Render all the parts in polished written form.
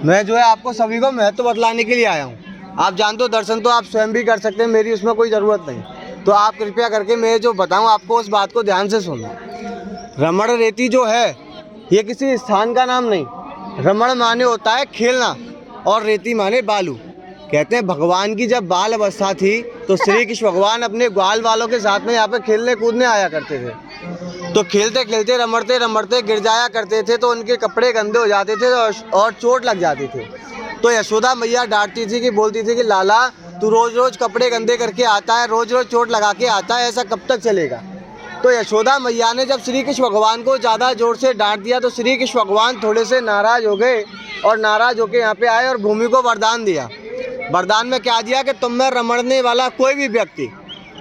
मैं जो है आपको सभी को महत्व बतलाने के लिए आया हूँ। आप जानते हो दर्शन तो आप स्वयं भी कर सकते हैं, मेरी उसमें कोई ज़रूरत नहीं। तो आप कृपया करके मैं जो बताऊँ आपको उस बात को ध्यान से सुनना। रमण रेती जो है ये किसी स्थान का नाम नहीं। रमण माने होता है खेलना और रेती माने बालू। कहते हैं भगवान की जब बाल अवस्था थी तो श्री कृष्ण भगवान अपने ग्वाल वालों के साथ में यहाँ पे खेलने कूदने आया करते थे। तो खेलते खेलते रमड़ते रमड़ते गिर जाया करते थे तो उनके कपड़े गंदे हो जाते थे और चोट लग जाती थी। तो यशोदा मैया डांटती थी कि बोलती थी कि लाला तू रोज़ रोज़ कपड़े गंदे करके आता है, रोज़ रोज़ चोट लगा के आता है, ऐसा कब तक चलेगा। तो यशोदा मैया ने जब श्री कृष्ण भगवान को ज़्यादा ज़ोर से डांट दिया तो श्री कृष्ण भगवान थोड़े से नाराज़ हो गए और नाराज़ होकर यहाँ पे आए और भूमि को वरदान दिया। वरदान में क्या दिया कि तुम में रमड़ने वाला कोई भी व्यक्ति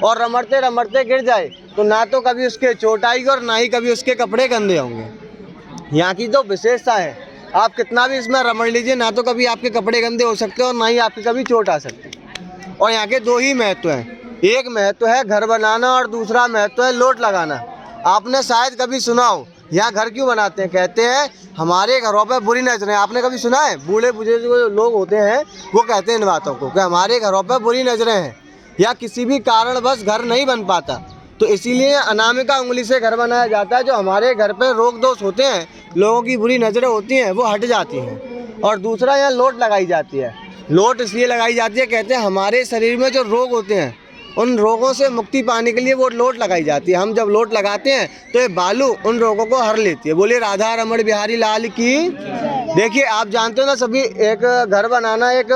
और रमड़ते रमड़ते गिर जाए तो ना तो कभी उसके चोट आएगी और ना ही कभी उसके कपड़े गंदे होंगे। यहाँ की जो विशेषता है, आप कितना भी इसमें रमड़ लीजिए ना तो कभी आपके कपड़े गंदे हो सकते हैं और ना ही आपकी कभी चोट आ सकती है। और यहाँ के दो ही महत्व हैं, एक महत्व है घर बनाना और दूसरा महत्व है लोट लगाना। आपने शायद कभी सुना हो यहाँ घर क्यों बनाते हैं, कहते हैं हमारे घरों पे बुरी नजरें। आपने कभी सुना है? बूढ़े बुजुर्ग जो लोग होते हैं वो कहते हैं इन बातों को कि हमारे घरों पे बुरी नजरें हैं या किसी भी कारणवश घर नहीं बन पाता, तो इसीलिए अनामिका उंगली से घर बनाया जाता है। जो हमारे घर पे रोग दोष होते हैं, लोगों की बुरी नज़रें होती हैं, वो हट जाती हैं। और दूसरा यहाँ लोट लगाई जाती है। लोट इसलिए लगाई जाती है, कहते हैं हमारे शरीर में जो रोग होते हैं उन रोगों से मुक्ति पाने के लिए वो लोट लगाई जाती है। हम जब लोट लगाते हैं तो ये बालू उन रोगों को हर लेती है। बोलिए राधा रमण बिहारी लाल की। देखिए आप जानते हो ना सभी, एक घर बनाना एक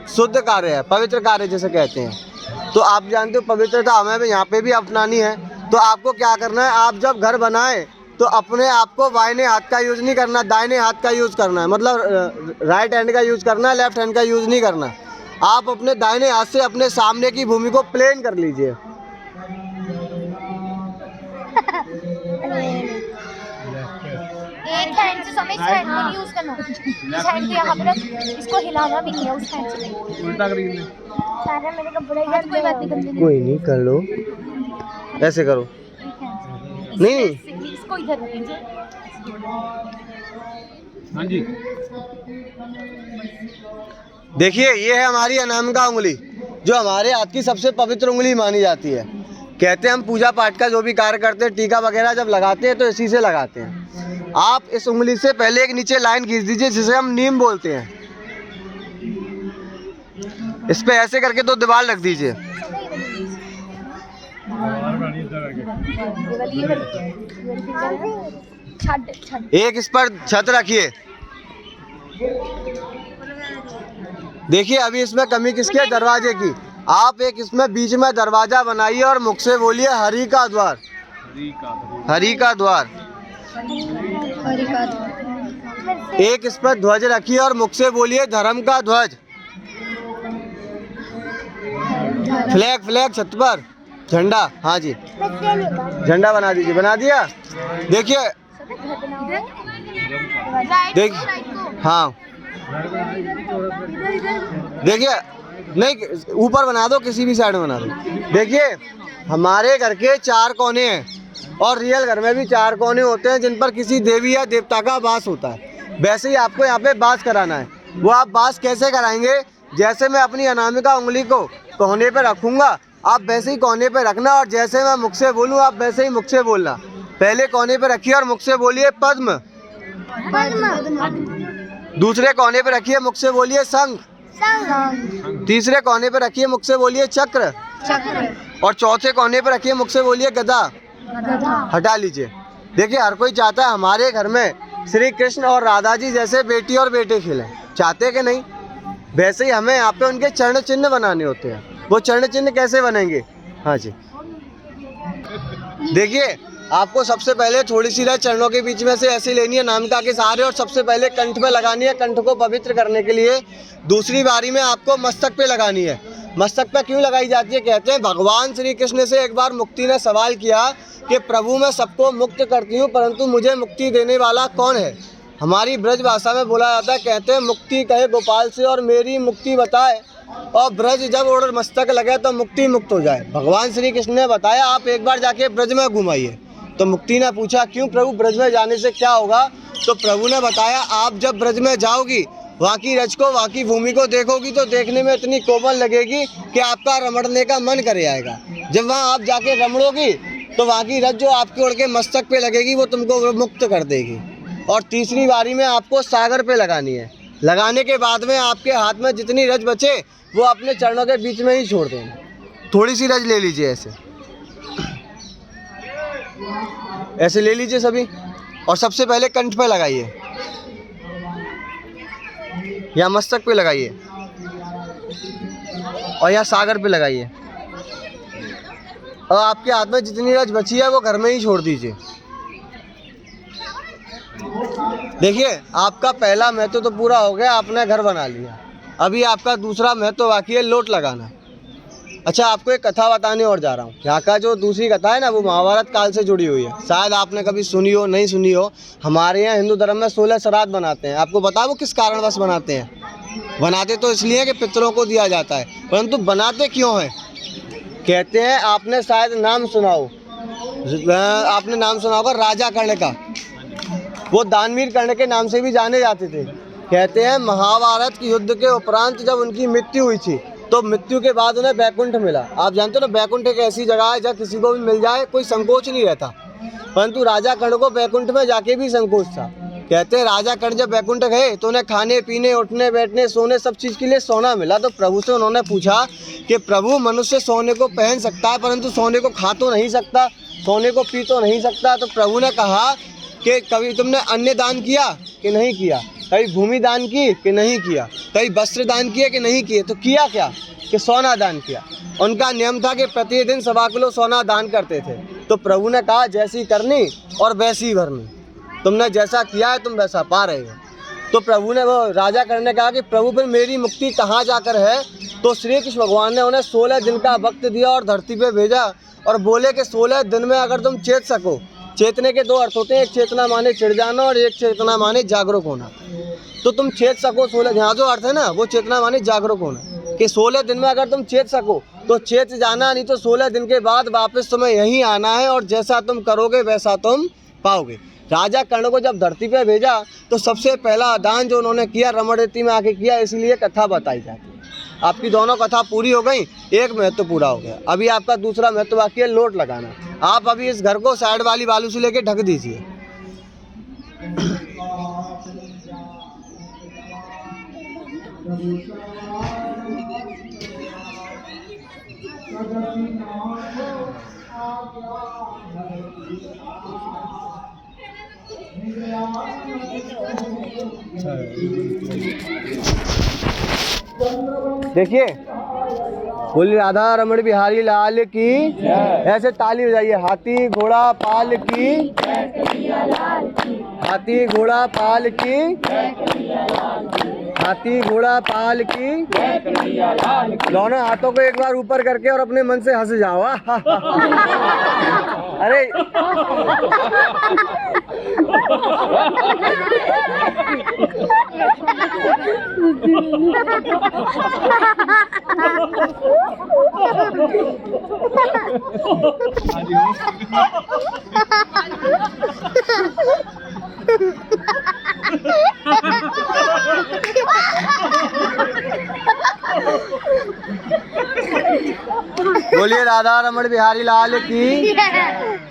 शुद्ध कार्य है, पवित्र कार्य जिसे कहते हैं। तो आप जानते हो पवित्रता हमें भी यहाँ पे भी अपनानी है। तो आपको क्या करना है, आप जब घर बनाएं तो अपने आप को बाएं हाथ का यूज़ नहीं करना, दाहिने हाथ का यूज़ करना है। मतलब राइट हैंड का यूज़ करना है, लेफ्ट हैंड का यूज़ नहीं करना। आप अपने दाहिने हाथ से अपने सामने की भूमि को प्लेन कर लीजिए। एक हैंड से समय हैंड को नहीं यूज करना, इस हैंड को यहाँ पे रख, इसको हिलाना भी नहीं है उस हैंड से। उल्टा करिए सारे मेरे कपड़े यार, कोई बात नहीं, कोई नहीं कर लो, ऐसे करो। नहीं इसको इधर लीजिए। हाँ जी, देखिए ये है हमारी अनामिका उंगली, जो हमारे हाथ की सबसे पवित्र उंगली मानी जाती है। कहते हैं हम पूजा पाठ का जो भी कार्य करते हैं, टीका वगैरह जब लगाते हैं तो इसी से लगाते हैं। आप इस उंगली से पहले एक नीचे लाइन खींच दीजिए जिसे हम नीम बोलते हैं। इस पे ऐसे करके दो दीवार रख दीजिए। एक इस पर छत रखिए। देखिए अभी इसमें कमी किसकी है, दरवाजे की। आप एक इसमें बीच में दरवाजा बनाइए और मुख से बोलिए हरि का द्वार, हरि का द्वार। एक इस पर ध्वज रखिए और मुख से बोलिए धर्म का ध्वज। फ्लैग, फ्लैग छत पर झंडा, हाँ जी झंडा बना दीजिए। बना दिया? देखिए हाँ देखिए, नहीं ऊपर बना दो, किसी भी साइड में बना दो। देखिए हमारे घर के 4 कोने हैं और रियल घर में भी 4 कोने होते हैं जिन पर किसी देवी या देवता का वास होता है। वैसे ही आपको यहाँ पे वास कराना है। वो आप वास कैसे कराएंगे, जैसे मैं अपनी अनामिका उंगली को कोने पे रखूँगा आप वैसे ही कोने पे रखना, और जैसे मैं मुख से बोलूँ आप वैसे ही मुख से बोलना। पहले कोने पे रखिए और मुख से बोलिए पद्म, दूसरे कोने पे रखिए मुख से बोलिए शंख, तीसरे कोने पे रखिए मुख से बोलिए चक्र, और चौथे कोने पे रखिए मुख से बोलिए गदा। हटा लीजिए। देखिए हर कोई चाहता है हमारे घर में श्री कृष्ण और राधा जी जैसे बेटी और बेटे खेलें, चाहते कि नहीं? वैसे ही हमें यहाँ पे उनके चरण चिन्ह बनाने होते हैं। वो चरण चिन्ह कैसे बनेंगे? हाँ जी देखिए आपको सबसे पहले थोड़ी सी राय चरणों के बीच में से ऐसी लेनी है नामिका के सहारे, और सबसे पहले कंठ पे लगानी है कंठ को पवित्र करने के लिए। दूसरी बारी में आपको मस्तक पे लगानी है। मस्तक पे क्यों लगाई जाती है? कहते हैं भगवान श्री कृष्ण से एक बार मुक्ति ने सवाल किया कि प्रभु मैं सबको मुक्त करती हूँ परंतु मुझे मुक्ति देने वाला कौन है? हमारी ब्रज भाषा में बोला जाता है, कहते हैं मुक्ति कहे गोपाल से और मेरी मुक्ति बताए, और ब्रज जब ओढ़ मस्तक लगे तो मुक्ति मुक्त हो जाए। भगवान श्री कृष्ण ने बताया आप एक बार जाके ब्रज में घुमाइए। तो मुक्ति ने पूछा क्यों प्रभु, ब्रज में जाने से क्या होगा? तो प्रभु ने बताया आप जब ब्रज में जाओगी वाकई रज को, वाकई भूमि को देखोगी तो देखने में इतनी कोमल लगेगी कि आपका रमड़ने का मन करे आएगा। जब वहाँ आप जाके रमड़ोगी तो वाकई रज जो आपके उड़ के मस्तक पे लगेगी वो तुमको मुक्त कर देगी। और तीसरी बारी में आपको सागर पे लगानी है। लगाने के बाद में आपके हाथ में जितनी रज बचे वो अपने चरणों के बीच में ही छोड़ देना। थोड़ी सी रज ले लीजिए, ऐसे ले लीजिए सभी। और सबसे पहले कंठ पे लगाइए या मस्तक पे लगाइए और या सागर पे लगाइए। और आपके हाथ में जितनी रज बची है वो घर में ही छोड़ दीजिए। देखिए आपका पहला महत्व तो पूरा हो गया, आपने घर बना लिया। अभी आपका दूसरा महत्व बाकी है, लोट लगाना। अच्छा, आपको एक कथा बताने और जा रहा हूँ। यहाँ का जो दूसरी कथा है ना वो महाभारत काल से जुड़ी हुई है। शायद आपने कभी सुनी हो, नहीं सुनी हो। हमारे यहाँ हिंदू धर्म में 16 श्राद्ध बनाते हैं। आपको बताओ वो किस कारणवश बनाते हैं? बनाते तो इसलिए कि पितरों को दिया जाता है, परंतु बनाते क्यों हैं? कहते हैं, आपने शायद नाम सुना हो, आपने नाम सुना होगा राजा कर्ण का। वो दानवीर कर्ण के नाम से भी जाने जाते थे। कहते हैं महाभारत के युद्ध के उपरांत जब उनकी मृत्यु हुई थी तो मृत्यु के बाद उन्हें बैकुंठ मिला। आप जानते हो ना, बैकुंठ एक ऐसी जगह है जहाँ किसी को भी मिल जाए कोई संकोच नहीं रहता, परंतु राजा कर्ण को बैकुंठ में जाके भी संकोच था। कहते हैं राजा कर्ण जब बैकुंठ गए तो उन्हें खाने पीने, उठने बैठने, सोने सब चीज़ के लिए सोना मिला। तो प्रभु से उन्होंने पूछा कि प्रभु, मनुष्य सोने को पहन सकता है परंतु सोने को खा तो नहीं सकता, सोने को पी तो नहीं सकता। तो प्रभु ने कहा कि कभी तुमने अन्न दान किया कि नहीं किया, कभी भूमि दान की कि नहीं किया, कभी वस्त्र दान किए कि नहीं किए, तो किया क्या कि सोना दान किया। उनका नियम था कि प्रतिदिन 1.25 किलो सोना दान करते थे। तो प्रभु ने कहा जैसी करनी और वैसी भरनी, तुमने जैसा किया है तुम वैसा पा रहे हो। तो प्रभु ने, वो राजा कर्ण ने कहा कि प्रभु फिर मेरी मुक्ति कहाँ जाकर है? तो श्री कृष्ण भगवान ने उन्हें 16 दिन का वक्त दिया और धरती पे भेजा और बोले कि 16 दिन में अगर तुम चेत सको। चेतने के 2 अर्थ होते हैं, एक चेतना माने चिढ़ जाना और एक चेतना माने जागरूक होना। तो तुम चेत सको 16, यहाँ जो अर्थ है ना वो चेतना माने जागरूक होना, कि 16 दिन में अगर तुम चेत सको तो चेत जाना, नहीं तो 16 दिन के बाद वापस तुम्हें यहीं आना है और जैसा तुम करोगे वैसा तुम पाओगे। राजा कर्ण को जब धरती पे भेजा तो सबसे पहला दान जो उन्होंने किया रमणरेती में आके किया, इसलिए कथा बताई जाती है। आपकी दोनों कथा पूरी हो गई, एक महत्व पूरा हो गया। अभी आपका दूसरा महत्व बाकी है, लोट लगाना। आप अभी इस घर को साइड वाली बालू से लेके ढक दीजिए। देखिए, बोलिए राधा रमण बिहारी लाल की। ऐसे ताली बजाइए। हाथी घोड़ा पाल की, हाथी घोड़ा पाल की, हाथी घोड़ा पाल की। दोनों हाथों को एक बार ऊपर करके और अपने मन से हंस जाओ। अरे बोलिए राधा रमण बिहारी लाल की।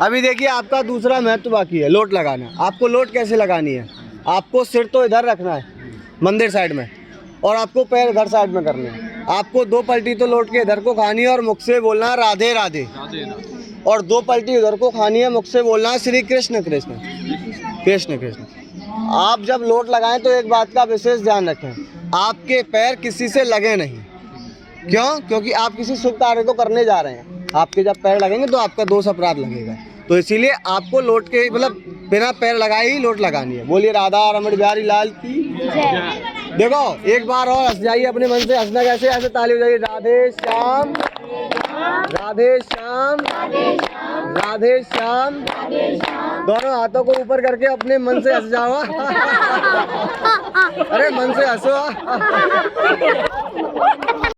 अभी देखिए आपका दूसरा महत्व बाकी है, लोट लगाना। आपको लोट कैसे लगानी है? आपको सिर तो इधर रखना है मंदिर साइड में और आपको पैर इधर साइड में करने हैं। आपको 2 पलटी तो लोट के इधर को खानी है और मुख से बोलना है राधे राधे, और 2 पलटी उधर को खानी है, मुख से बोलना है श्री कृष्ण कृष्ण कृष्ण कृष्ण। आप जब लोट लगाएं तो एक बात का विशेष ध्यान रखें, आपके पैर किसी से लगे नहीं। क्यों? क्योंकि आप किसी शुभ कार्य को करने जा रहे हैं। आपके जब पैर लगेंगे तो आपका दोष अपराध लगेगा। तो इसीलिए आपको लोट के मतलब बिना पैर लगाए ही लोट लगानी है। बोलिए राधा रमण बिहारी लाल की। देखो एक बार और हंस जाइए अपने मन से। हंसना कैसे? ऐसे ताली बजाइए। राधे श्याम राधे श्याम राधे श्याम। दोनों हाथों को ऊपर करके अपने मन से हंस जाओ। अरे मन से हंसो।